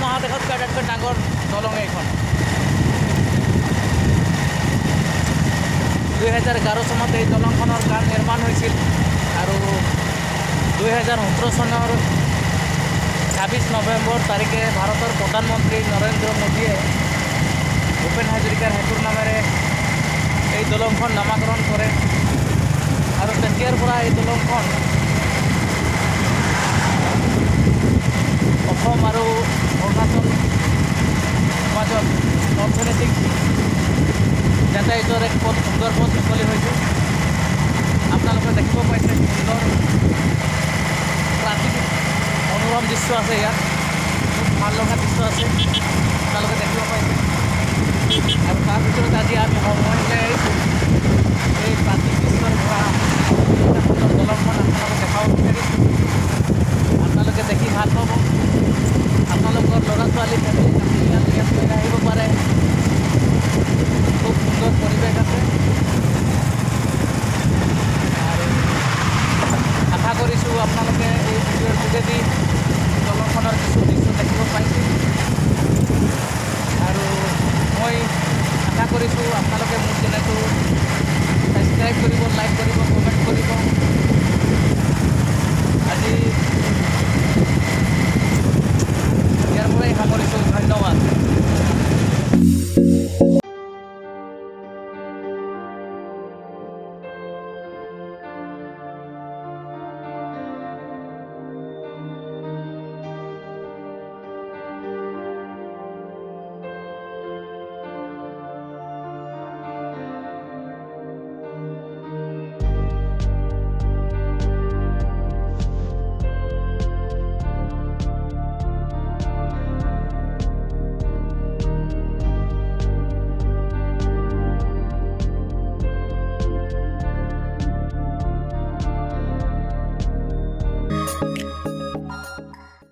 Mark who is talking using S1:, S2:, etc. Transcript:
S1: মহাদেশতকৈ আটাইতকৈ ডাঙৰ দলং এইখন 2011 চনত এই দলংখনৰ কাম নিৰ্মাণ হৈছিল আৰু 2017 চনৰ 26 নৱেম্বৰ তাৰিখে ভাৰতৰ প্ৰধানমন্ত্ৰী নৰেন্দ্ৰ মোদীয়ে ভূপেন হাজৰিকাৰ সেতুৰ নামেৰে এই দলংখন নামাকৰণ কৰে আৰু তেতিয়াৰ পৰা এই দলংখন অসম আৰু অৰুণাচল মাজত অৰ্থনৈতিক যাতায়াতৰ এক পথ সুন্দৰ পথ মুকলি হৈছে। আপোনালোকে দেখিব পাইছে সুন্দৰ প্ৰাকৃতিক মনোৰম দৃশ্য আছে ইয়াত, খুব ভাল লগা দৃশ্য আছে।